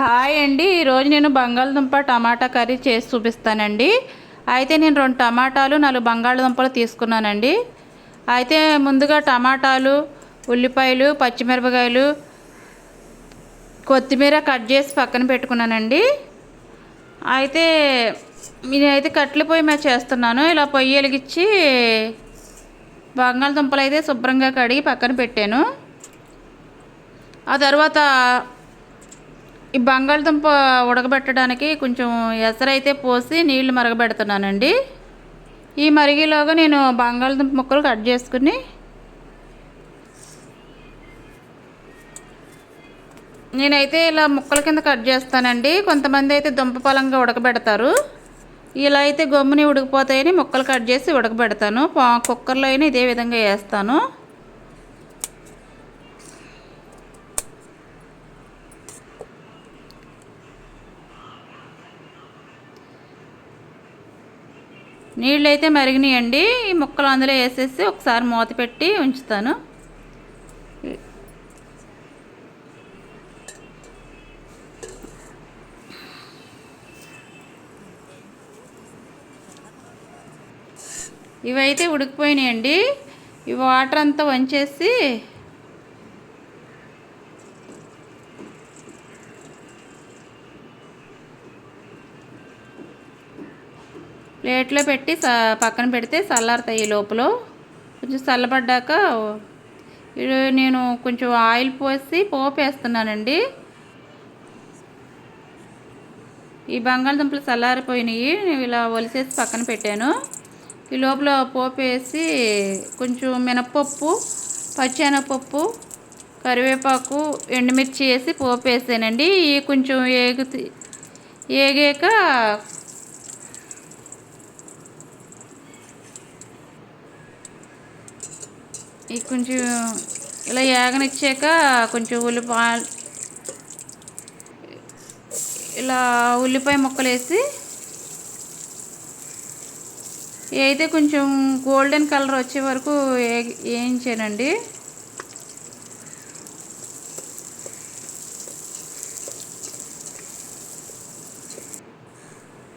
Hi అండి. ఈరోజు నేను బంగాళదుంప టమాటా కర్రీ చేసి చూపిస్తానండి. అయితే నేను 2 టమాటాలు 4 బంగాళదుంపలు తీసుకున్నానండి. అయితే ముందుగా టమాటాలు, ఉల్లిపాయలు, పచ్చిమిరపకాయలు, కొత్తిమీర కట్ చేసి పక్కన పెట్టుకున్నానండి. అయితే నేనైతే కట్టెల పొయ్యి మీద చేస్తున్నాను. ఇలా పొయ్యి వెలిగించి బంగాళదుంపలు అయితే శుభ్రంగా కడిగి పక్కన పెట్టాను. ఆ తర్వాత ఈ బంగాళదుంప ఉడకబెట్టడానికి కొంచెం ఎసరైతే పోసి నీళ్లు మరగబెడుతున్నానండి. ఈ మరిగేలోగా నేను బంగాళదుంప ముక్కలు కట్ చేసుకుని నేనైతే ఇలా ముక్కల కింద కట్ చేస్తానండి. కొంతమంది అయితే దుంప పలంగా ఉడకబెడతారు. ఇలా అయితే గమ్ముని ఉడికిపోతాయని ముక్కలు కట్ చేసి ఉడకబెడతాను. కుక్కర్లో అయినా ఇదే విధంగా వేస్తాను. నీళ్ళు అయితే మరిగినాయండి. ఈ ముక్కలు అందులో వేసేసి ఒకసారి మూత పెట్టి ఉంచుతాను. ఇవైతే ఉడికిపోయినాయండి. ఈ వాటర్ అంతా వంచేసి ప్లేట్లో పెట్టి పక్కన పెడితే చల్లారుతాయి. లోపల కొంచెం చల్లబడ్డాక నేను కొంచెం ఆయిల్ పోసి పోపు వేస్తున్నానండి. ఈ బంగాళదుంపలు చల్లారిపోయినాయి. నేను ఇలా ఒలిసేసి పక్కన పెట్టాను. ఈ లోపల పోపు వేసి కొంచెం మినప్పప్పు, పచ్చెనగపప్పు, కరివేపాకు, ఎండుమిర్చి వేసి పోపు వేసానండి. ఈ కొంచెం ఏగాక కొంచెం ఇలా ఏగనిచ్చాక కొంచెం ఉల్లిపాయ ముక్కలు వేసి అయితే కొంచెం గోల్డెన్ కలర్ వచ్చే వరకు వేయించానండి.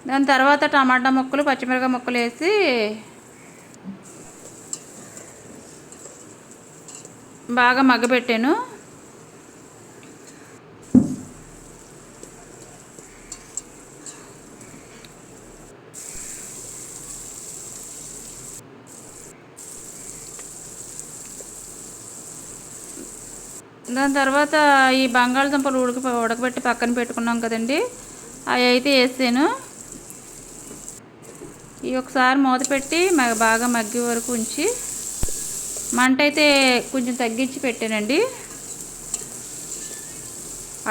దాని తర్వాత టమాటా ముక్కలు, పచ్చిమిరపకాయ ముక్కలు వేసి బాగా మగ్గబెట్టాను. దాని తర్వాత ఈ బంగాళదుంపలు ఉడకబెట్టి పక్కన పెట్టుకున్నాం కదండి, అవి అయితే వేసాను. ఇవి ఒకసారి మూత పెట్టి బాగా మగ్గే వరకు ఉంచి మంట అయితే కొంచెం తగ్గించి పెట్టానండి.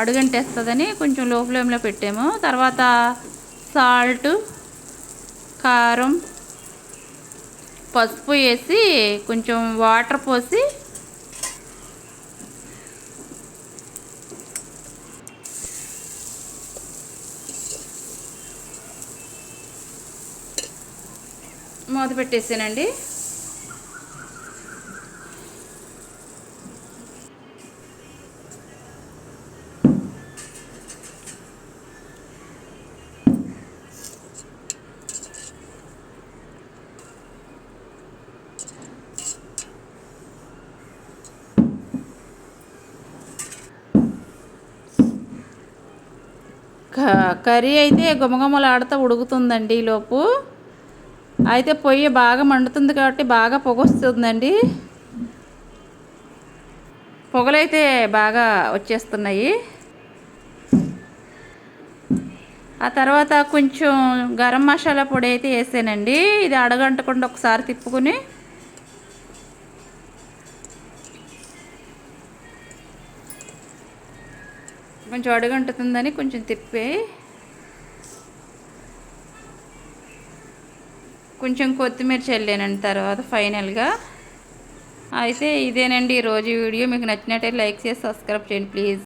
అడుగంటేస్తుందని కొంచెం లో ఫ్లేమ్లో పెట్టాము. తర్వాత సాల్ట్, కారం, పసుపు వేసి కొంచెం వాటర్ పోసి మూత పెట్టేసానండి. కర్రీ అయితే గుమగుమలాడుతూ ఉడుకుతుందండి. ఈలోపు అయితే పొయ్యి బాగా మండుతుంది కాబట్టి బాగా పొగ వస్తుందండి. పొగలైతే బాగా వచ్చేస్తున్నాయి. ఆ తర్వాత కొంచెం గరం మసాలా పొడి అయితే వేసానండి. ఇది అడగంటకుండా ఒకసారి తిప్పుకుని కొంచెం అడుగంటుతుందని కొంచెం తిప్పి కొంచెం కొత్తిమీర చల్లానండి. తర్వాత ఫైనల్గా అయితే ఇదేనండి ఈరోజు వీడియో. మీకు నచ్చినట్టయితే లైక్ చేసి సబ్స్క్రైబ్ చేయండి ప్లీజ్.